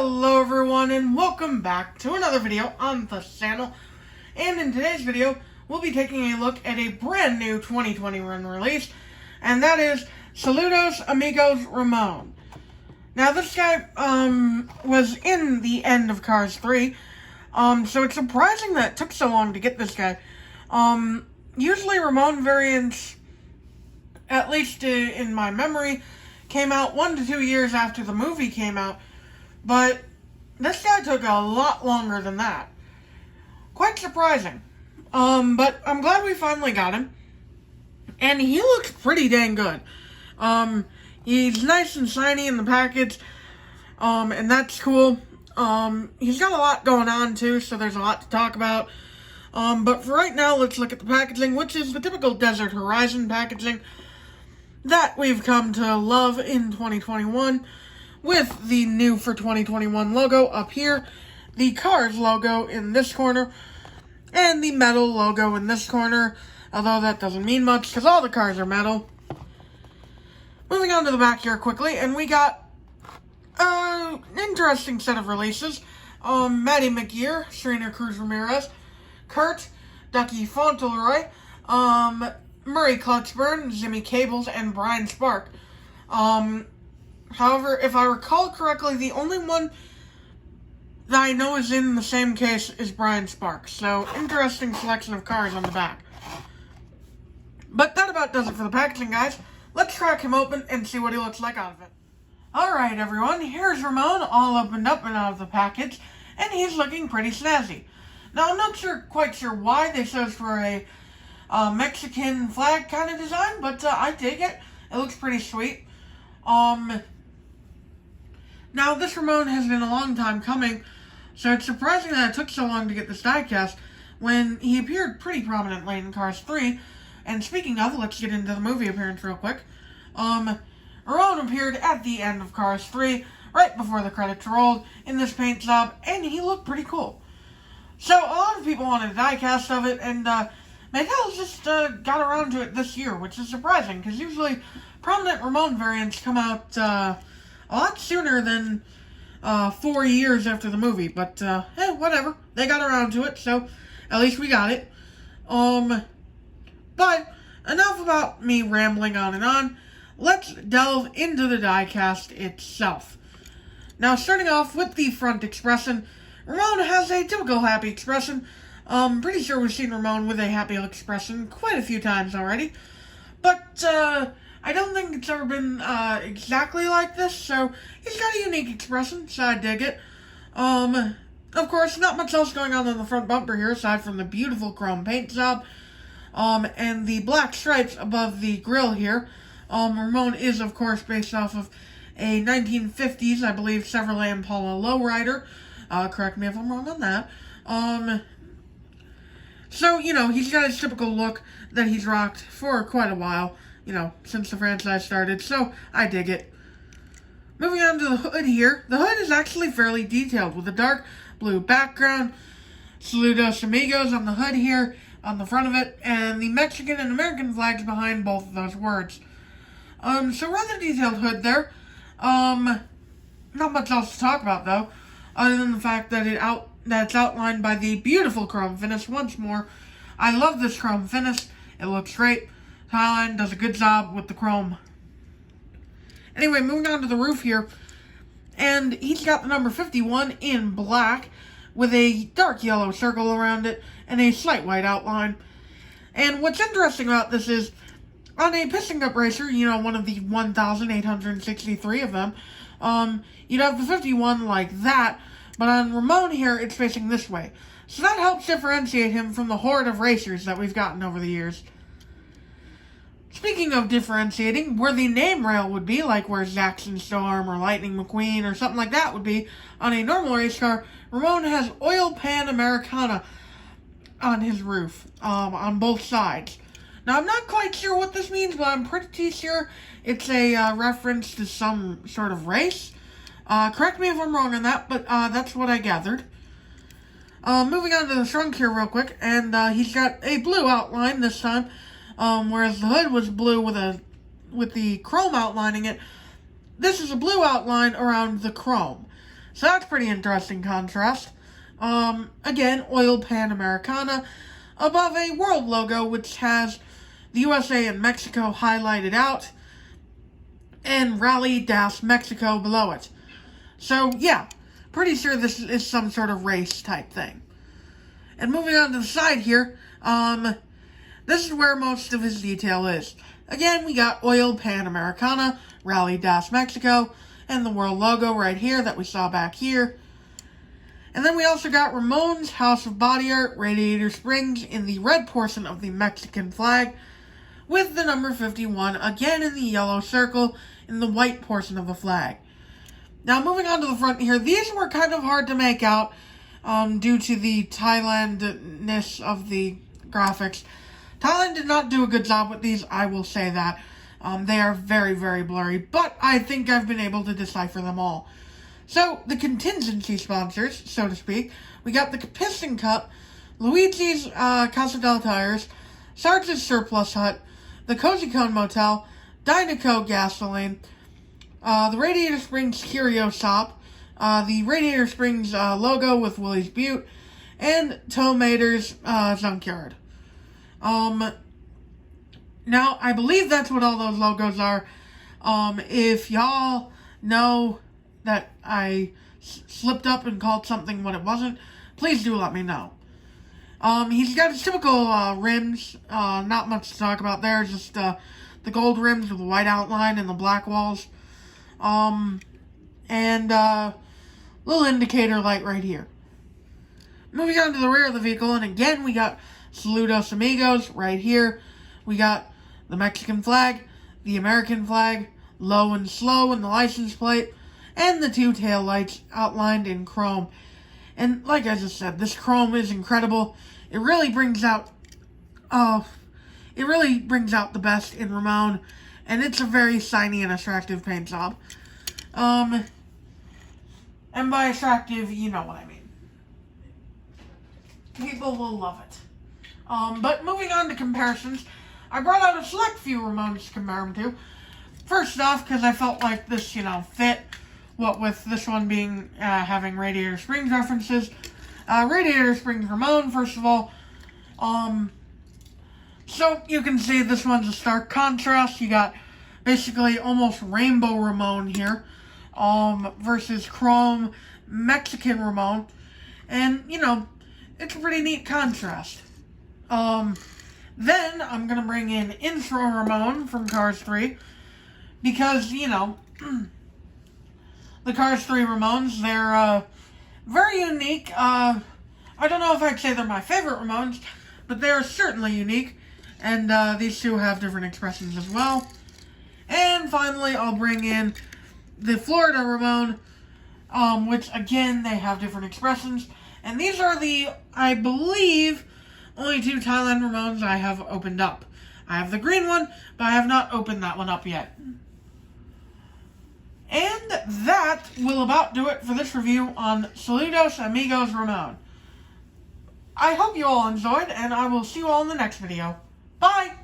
Hello everyone and welcome back to another video on the channel. And in today's video, we'll be taking a look at a brand new 2021 release, and that is Saludos Amigos Ramone. Now this guy was in the end of Cars 3, so it's surprising that it took so long to get this guy. Usually Ramone variants, at least in my memory, came out 1 to 2 years after the movie came out. But this guy took a lot longer than that. Quite surprising. But I'm glad we finally got him. And he looks pretty dang good. He's nice and shiny in the package. And that's cool. He's got a lot going on too, so there's a lot to talk about. But for right now, let's look at the packaging, which is the typical Desert Horizon packaging that we've come to love in 2021. With the new for 2021 logo up here, the Cars logo in this corner, and the metal logo in this corner, although that doesn't mean much because all the cars are metal. Moving on to the back here quickly, and we got an interesting set of releases. Maddie McGear, Serena Cruz Ramirez, Kurt, Ducky Fauntleroy, Murray Clutchburn, Jimmy Cables, and Brian Spark. However, if I recall correctly, the only one that I know is in the same case is Brian Sparks. So, interesting selection of cars on the back. But that about does it for the packaging, guys. Let's crack him open and see what he looks like out of it. Alright, everyone, here's Ramone all opened up and out of the package, and he's looking pretty snazzy. Now, I'm not quite sure why they chose for a Mexican flag kind of design, but I dig it. It looks pretty sweet. Now, this Ramone has been a long time coming, so it's surprising that it took so long to get this diecast when he appeared pretty prominently in Cars 3. And speaking of, let's get into the movie appearance real quick. Ramone appeared at the end of Cars 3, right before the credits rolled, in this paint job, and he looked pretty cool. So, a lot of people wanted a diecast of it, and Mattel just got around to it this year, which is surprising, because usually prominent Ramone variants come out a lot sooner than 4 years after the movie, but hey, whatever. They got around to it, so at least we got it. But enough about me rambling on and on. Let's delve into the diecast itself. Now, starting off with the front expression, Ramone has a typical happy expression. Pretty sure we've seen Ramone with a happy expression quite a few times already, but I don't think it's ever been exactly like this, so he's got a unique expression, so I dig it. Of course, not much else going on the front bumper here, aside from the beautiful chrome paint job, and the black stripes above the grille here. Ramone is, of course, based off of a 1950s, I believe, Chevrolet Impala lowrider. Correct me if I'm wrong on that. So, you know, he's got his typical look that he's rocked for quite a while, you know, since the franchise started, so I dig it. Moving on to the hood here. The hood is actually fairly detailed, with a dark blue background, Saludos Amigos on the hood here, on the front of it, and the Mexican and American flags behind both of those words. So rather detailed hood there. Not much else to talk about, though, other than the fact that it's outlined by the beautiful chrome finish once more. I love this chrome finish. It looks great. Highline does a good job with the chrome. Anyway, moving on to the roof here. And he's got the number 51 in black with a dark yellow circle around it and a slight white outline. And what's interesting about this is, on a piston cup racer, you know, one of the 1,863 of them, you'd have the 51 like that, but on Ramone here, it's facing this way. So that helps differentiate him from the horde of racers that we've gotten over the years. Speaking of differentiating, where the name rail would be, like where Jackson Storm or Lightning McQueen or something like that would be on a normal race car, Ramone has Oil Pan Americana on his roof, on both sides. Now, I'm not quite sure what this means, but I'm pretty sure it's a reference to some sort of race. Correct me if I'm wrong on that, but that's what I gathered. Moving on to the trunk here real quick, and he's got a blue outline this time, whereas the hood was blue with the chrome outlining it. This is a blue outline around the chrome. So that's pretty interesting contrast. Again, Oil Pan Americana above a world logo, which has the USA and Mexico highlighted out, and Rally Das Mexico below it. So, yeah, pretty sure this is some sort of race type thing. And moving on to the side here, this is where most of his detail is. Again, we got Oil Pan Americana, Rally Das Mexico, and the world logo right here that we saw back here. And then we also got Ramone's House of Body Art, Radiator Springs, in the red portion of the Mexican flag, with the number 51, again in the yellow circle, in the white portion of the flag. Now, moving on to the front here, these were kind of hard to make out, due to the Thailand-ness of the graphics. Thailand did not do a good job with these, I will say that. They are very, very blurry, but I think I've been able to decipher them all. So, the contingency sponsors, so to speak, we got the Piston Cup, Luigi's Casa del Tires, Sarge's Surplus Hut, the Cozy Cone Motel, Dynaco Gasoline, the Radiator Springs Curio Shop, the Radiator Springs logo with Willie's Butte, and Tomater's Junkyard. Now, I believe that's what all those logos are. If y'all know that I slipped up and called something what it wasn't, please do let me know. He's got his typical rims, not much to talk about there, just the gold rims with the white outline and the black walls. And little indicator light right here. Moving on to the rear of the vehicle, and again we got Saludos Amigos right here. We got the Mexican flag, the American flag, low and slow in the license plate, and the two tail lights outlined in chrome. And like I just said, this chrome is incredible. It really brings out the best in Ramone, and it's a very shiny and attractive paint job. And by attractive, you know what I mean. People will love it. But moving on to comparisons, I brought out a select few Ramones to compare them to. First off, because I felt like this, fit. What with this one being, having Radiator Springs references. Radiator Springs Ramone, first of all. So you can see this one's a stark contrast. You got basically almost rainbow Ramone here. Versus chrome Mexican Ramone. And, it's a pretty neat contrast. Then I'm gonna bring in Intro Ramone from Cars 3. Because, the Cars 3 Ramones, they're, very unique. I don't know if I'd say they're my favorite Ramones, but they're certainly unique. And, these two have different expressions as well. And finally, I'll bring in the Florida Ramone, which, again, they have different expressions. And these are the, I believe, only two Thailand Ramones I have opened up. I have the green one, but I have not opened that one up yet. And that will about do it for this review on Saludos Amigos Ramone. I hope you all enjoyed, and I will see you all in the next video. Bye!